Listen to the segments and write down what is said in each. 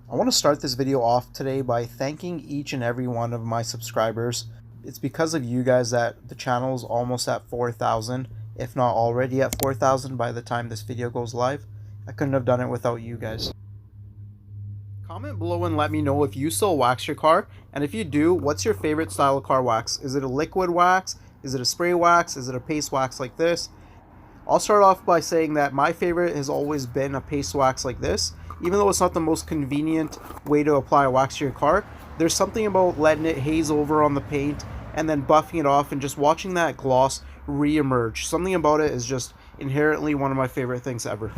I want to start this video off today by thanking each and every one of my subscribers. It's because of you guys that the channel is almost at 4,000, if not already at 4,000 by the time this video goes live. I couldn't have done it without you guys. Comment below and let me know if you still wax your car, and if you do, what's your favorite style of car wax? Is it a liquid wax? Is it a spray wax? Is it a paste wax like this? I'll start off by saying that my favorite has always been a paste wax like this. Even though it's not the most convenient way to apply a wax to your car, there's something about letting it haze over on the paint and then buffing it off and just watching that gloss re-emerge. Something about it is just inherently one of my favorite things ever.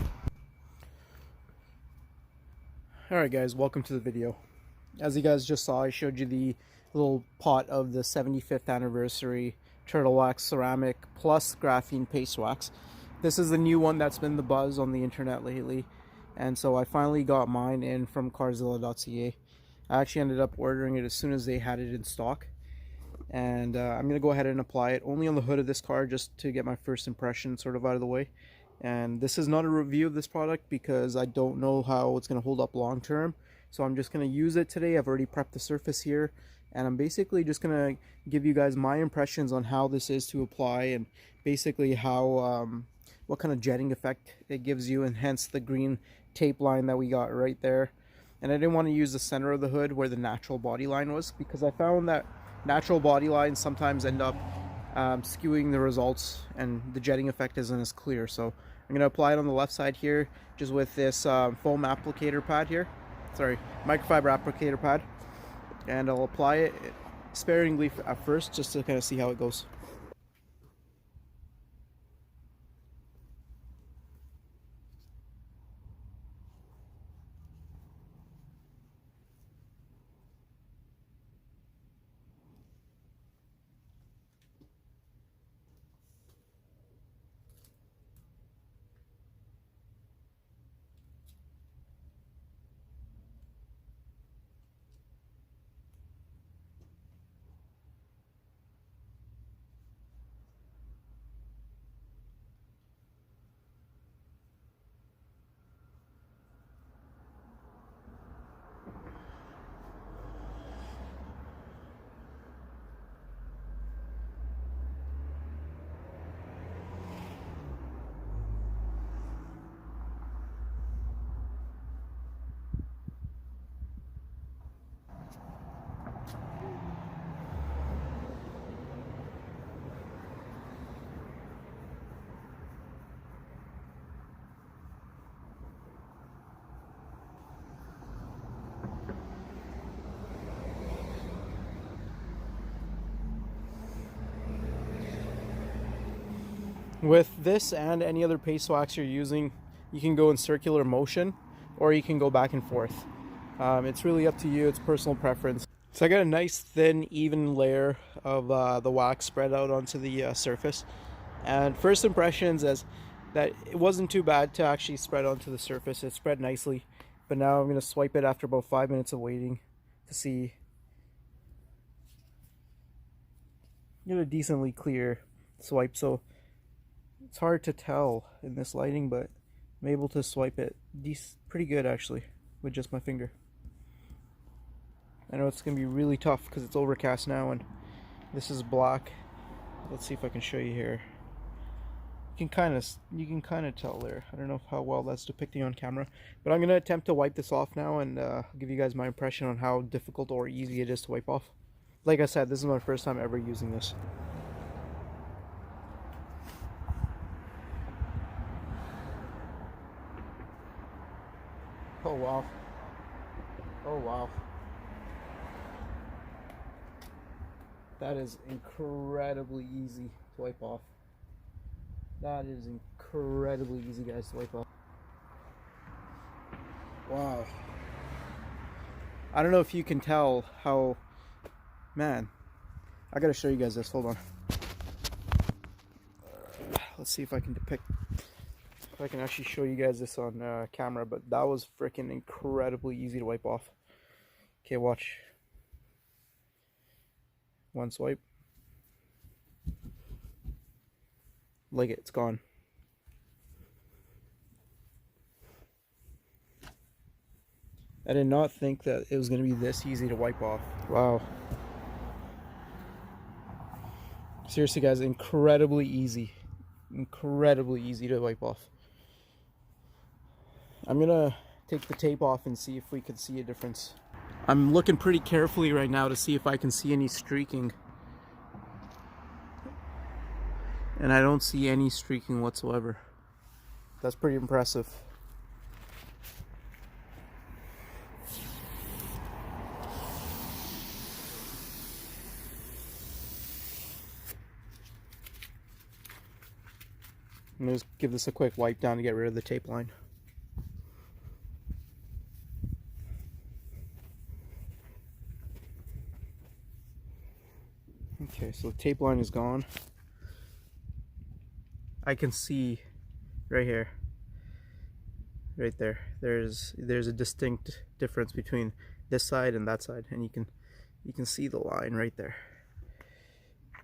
Alright guys, welcome to the video. As you guys just saw, I showed you the little pot of the 75th anniversary Turtle Wax Ceramic plus Graphene Paste Wax. This is the new one that's been the buzz on the internet lately, and so I finally got mine in from carzilla.ca. I actually ended up ordering it as soon as they had it in stock, and I'm going to go ahead and apply it only on the hood of this car just to get my first impression sort of out of the way. And this is not a review of this product because I don't know how it's going to hold up long term, so I'm just going to use it today. I've already prepped the surface here, and I'm basically just going to give you guys my impressions on how this is to apply and basically how what kind of jetting effect it gives you, and hence the green tape line that we got right there. And I didn't want to use the center of the hood where the natural body line was, because I found that natural body lines sometimes end up skewing the results and the jetting effect isn't as clear. So I'm going to apply it on the left side here just with this foam applicator pad here, microfiber applicator pad, and I'll apply it sparingly at first just to kind of see how it goes. With this and any other paste wax you're using, you can go in circular motion or you can go back and forth. It's really up to you, it's personal preference. So I got a nice thin even layer of the wax spread out onto the surface, and first impressions is that it wasn't too bad to actually spread onto the surface. It spread nicely, but now I'm going to swipe it after about 5 minutes of waiting to see. Get a decently clear swipe, so it's hard to tell in this lighting, but I'm able to swipe it pretty good actually with just my finger. I know it's going to be really tough because it's overcast now and this is black. Let's see if I can show you here. You can kind of tell there. I don't know how well that's depicting on camera, but I'm going to attempt to wipe this off now and give you guys my impression on how difficult or easy it is to wipe off. Like I said, this is my first time ever using this. Oh wow. Oh wow. That is incredibly easy to wipe off. That is incredibly easy, guys, to wipe off. Wow. I don't know if you can tell how... Man, I gotta show you guys this. Hold on. Let's see if I can depict... If I can actually show you guys this on camera, but that was freaking incredibly easy to wipe off. Okay, watch. One swipe. Like it's gone. I did not think that it was going to be this easy to wipe off. Wow. Seriously guys, incredibly easy. Incredibly easy to wipe off. I'm going to take the tape off and see if we can see a difference. I'm looking pretty carefully right now to see if I can see any streaking. And I don't see any streaking whatsoever. That's pretty impressive. I'm going to just give this a quick wipe down to get rid of the tape line. Okay, so the tape line is gone. I can see right here, right there, there's a distinct difference between this side and that side, and you can see the line right there.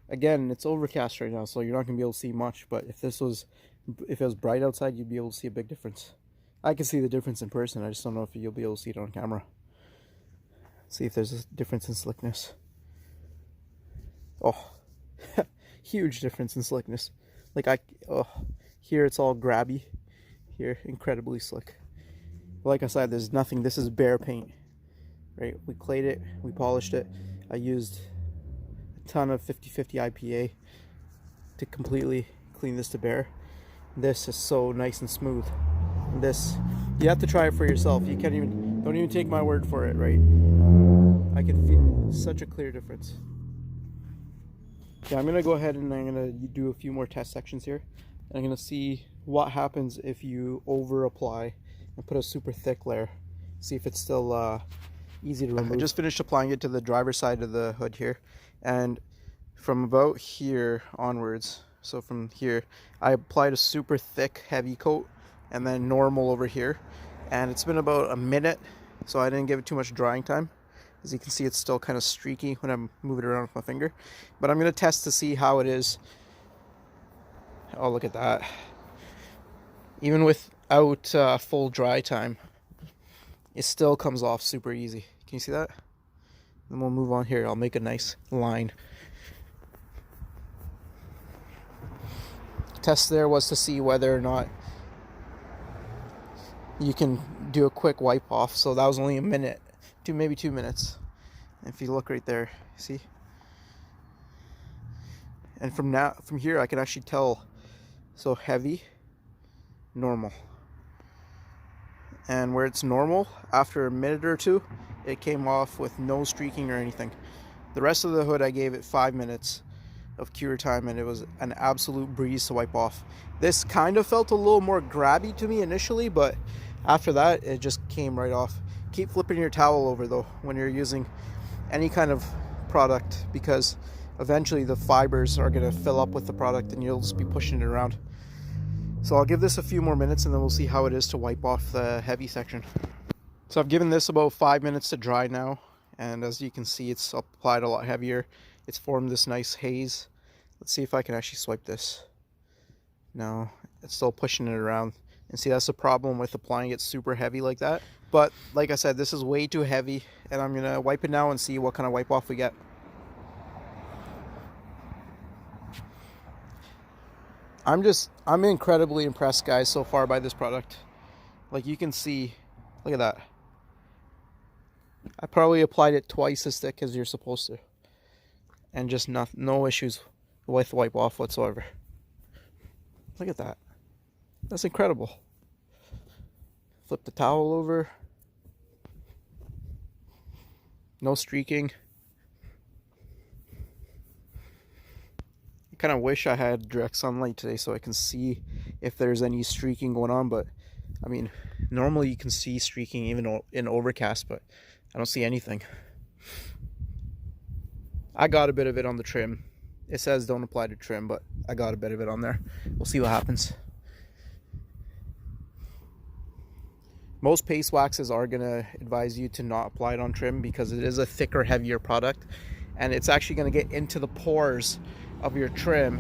Again, it's overcast right now, so you're not gonna be able to see much, but if it was bright outside, you'd be able to see a big difference. I can see the difference in person, I just don't know if you'll be able to see it on camera. See if there's a difference in slickness. Oh, huge difference in slickness. Like here it's all grabby, here incredibly slick. Like I said, there's nothing, this is bare paint, right? We clayed it, we polished it. I used a ton of 50/50 IPA to completely clean this to bare. This is so nice and smooth. This, you have to try it for yourself. You can't even, don't even take my word for it, right? I can feel such a clear difference. Yeah, I'm gonna go ahead and I'm gonna do a few more test sections here. And I'm gonna see what happens if you over apply and put a super thick layer. See if it's still easy to remove. I just finished applying it to the driver's side of the hood here, and from about here onwards, so from here, I applied a super thick heavy coat and then normal over here, and it's been about a minute, so I didn't give it too much drying time. As you can see, it's still kind of streaky when I'm moving it around with my finger, but I'm going to test to see how it is. Oh, look at that. Even without full dry time, it still comes off super easy. Can you see that? Then we'll move on here. I'll make a nice line. Test there was to see whether or not you can do a quick wipe off. So that was only a minute, maybe 2 minutes. And if you look right there, see? And from here I can actually tell. So heavy, normal. And where it's normal, after a minute or two, it came off with no streaking or anything. The rest of the hood, I gave it 5 minutes of cure time, and it was an absolute breeze to wipe off. This kind of felt a little more grabby to me initially, but after that, it just came right off. Keep flipping your towel over though when you're using any kind of product, because eventually the fibers are going to fill up with the product and you'll just be pushing it around. So I'll give this a few more minutes and then we'll see how it is to wipe off the heavy section. So I've given this about 5 minutes to dry now, and as you can see, it's applied a lot heavier. It's formed this nice haze. Let's see if I can actually swipe this. No, it's still pushing it around. And see, that's the problem with applying it super heavy like that. But like I said, this is way too heavy, and I'm gonna wipe it now and see what kind of wipe off we get. I'm incredibly impressed, guys, so far by this product. Like you can see, look at that. I probably applied it twice as thick as you're supposed to, and just no issues with wipe off whatsoever. Look at that. That's incredible. Flip the towel over. No streaking. I kind of wish I had direct sunlight today so I can see if there's any streaking going on, but I mean, normally you can see streaking even in overcast, but I don't see anything. I got a bit of it on the trim. It says don't apply to trim, but I got a bit of it on there. We'll see what happens. Most paste waxes are going to advise you to not apply it on trim because it is a thicker, heavier product, and it's actually going to get into the pores of your trim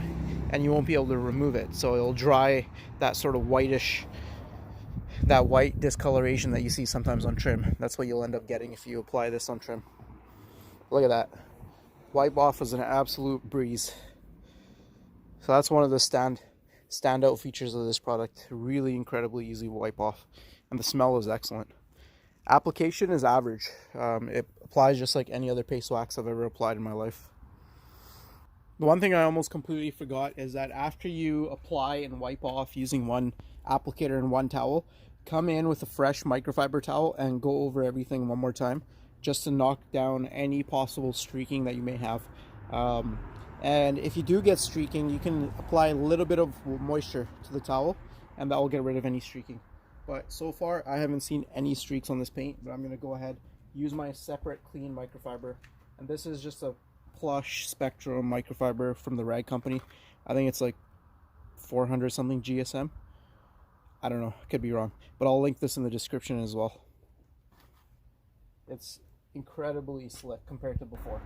and you won't be able to remove it. So it'll dry that sort of whitish that white discoloration that you see sometimes on trim. That's what you'll end up getting if you apply this on trim. Look at that. Wipe off was an absolute breeze. So that's one of the standout features of this product. Really incredibly easy to wipe off, and the smell is excellent. Application is average. It applies just like any other paste wax I've ever applied in my life. The one thing I almost completely forgot is that after you apply and wipe off using one applicator and one towel, come in with a fresh microfiber towel and go over everything one more time just to knock down any possible streaking that you may have. And if you do get streaking, you can apply a little bit of moisture to the towel and that will get rid of any streaking. But so far I haven't seen any streaks on this paint, but I'm going to go ahead, use my separate clean microfiber, and this is just a plush spectrum microfiber from the rag company. I think it's like 400 something GSM. I don't know, could be wrong, but I'll link this in the description as well. It's incredibly slick compared to before.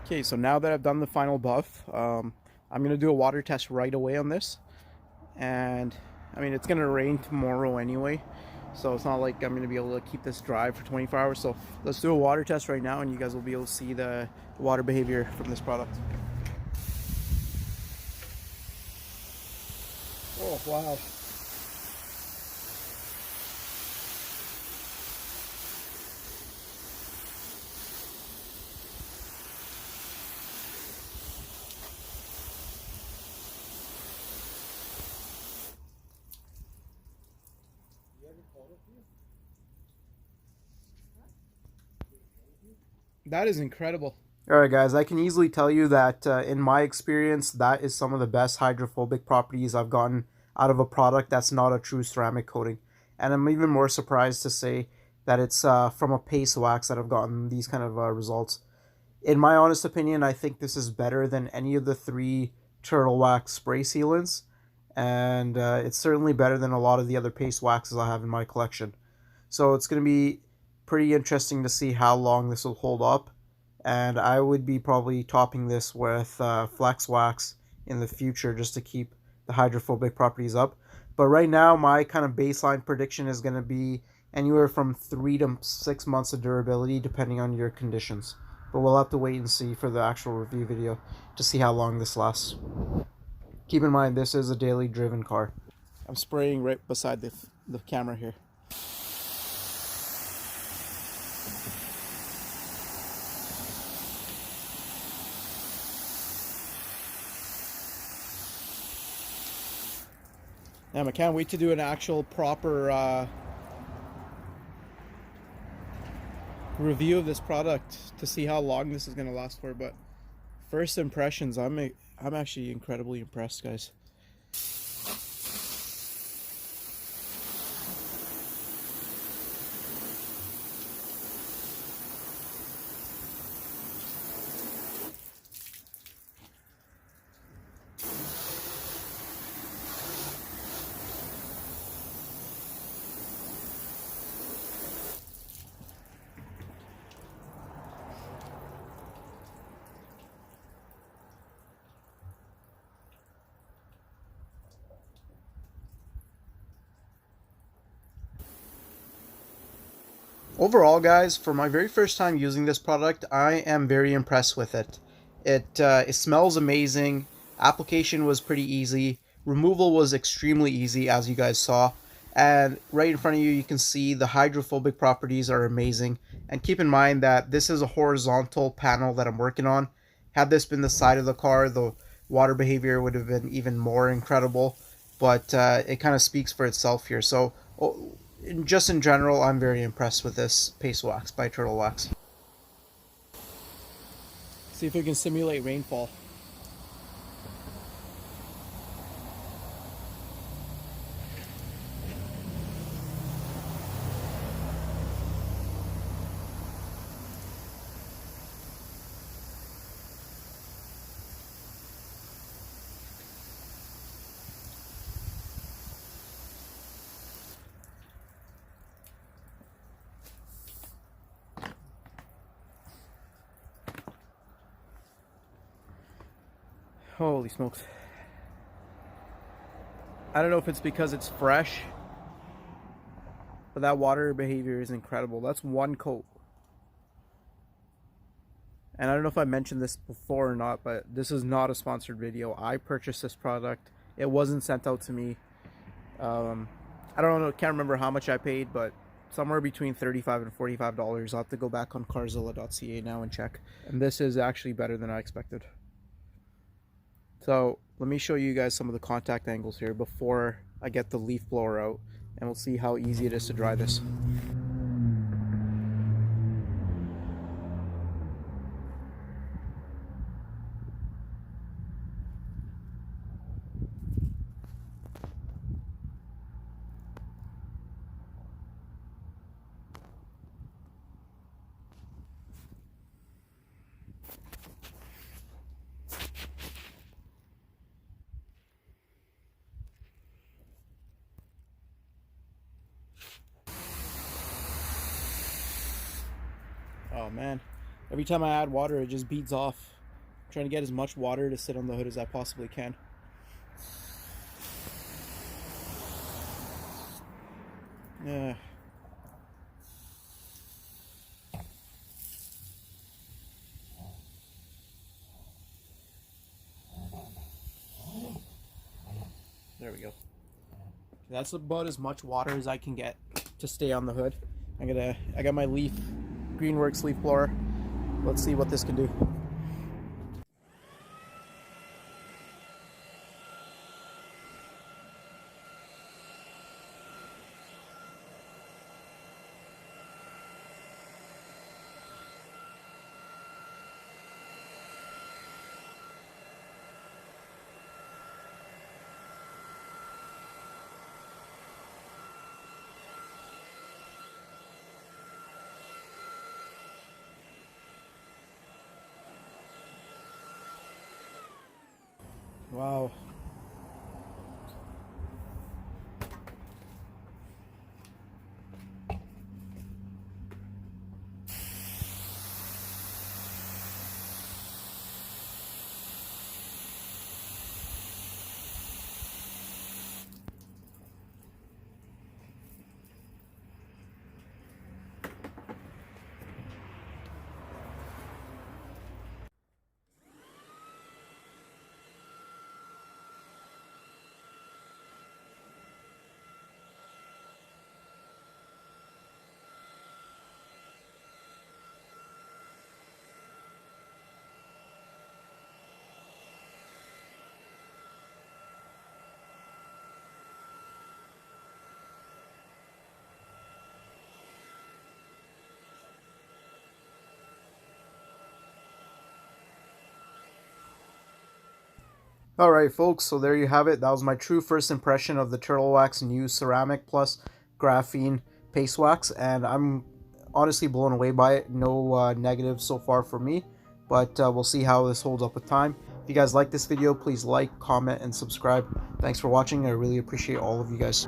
Okay, so now that I've done the final buff, I'm going to do a water test right away on this. And, I mean, it's going to rain tomorrow anyway, so it's not like I'm going to be able to keep this dry for 24 hours. So let's do a water test right now, and you guys will be able to see the water behavior from this product. Oh, wow. That is incredible. Alright guys, I can easily tell you that in my experience, that is some of the best hydrophobic properties I've gotten out of a product that's not a true ceramic coating. And I'm even more surprised to say that it's from a paste wax that I've gotten these kind of results. In my honest opinion, I think this is better than any of the 3 turtle wax spray sealants. And it's certainly better than a lot of the other paste waxes I have in my collection. So it's going to be pretty interesting to see how long this will hold up, and I would be probably topping this with flex wax in the future just to keep the hydrophobic properties up. But right now my kind of baseline prediction is going to be anywhere from 3 to 6 months of durability depending on your conditions, but we'll have to wait and see for the actual review video to see how long this lasts. Keep in mind this is a daily driven car. I'm spraying right beside the camera here. I can't wait to do an actual proper review of this product to see how long this is going to last for. But first impressions, I'm actually incredibly impressed, guys. Overall, guys, for my very first time using this product, I am very impressed with it. It smells amazing. Application was pretty easy. Removal was extremely easy, as you guys saw. And right in front of you, you can see the hydrophobic properties are amazing. And keep in mind that this is a horizontal panel that I'm working on. Had this been the side of the car, the water behavior would have been even more incredible. But it kind of speaks for itself here. So, just in general, I'm very impressed with this paste wax by Turtle Wax. See if we can simulate rainfall. Holy smokes. I don't know if it's because it's fresh, but that water behavior is incredible. That's one coat. And I don't know if I mentioned this before or not, but this is not a sponsored video. I purchased this product. It wasn't sent out to me. I don't know, can't remember how much I paid, but somewhere between $35 and $45. I'll have to go back on carzilla.ca now and check. And this is actually better than I expected. So let me show you guys some of the contact angles here before I get the leaf blower out, and we'll see how easy it is to dry this. Oh man, every time I add water it just beads off. I'm trying to get as much water to sit on the hood as I possibly can. Yeah. There we go. That's about as much water as I can get to stay on the hood. I got my Greenworks leaf blower. Let's see what this can do. Wow. Alright folks, so there you have it. That was my true first impression of the Turtle Wax New Ceramic Plus Graphene Paste Wax, and I'm honestly blown away by it. No negatives so far for me, but we'll see how this holds up with time. If you guys like this video, please like, comment, and subscribe. Thanks for watching. I really appreciate all of you guys.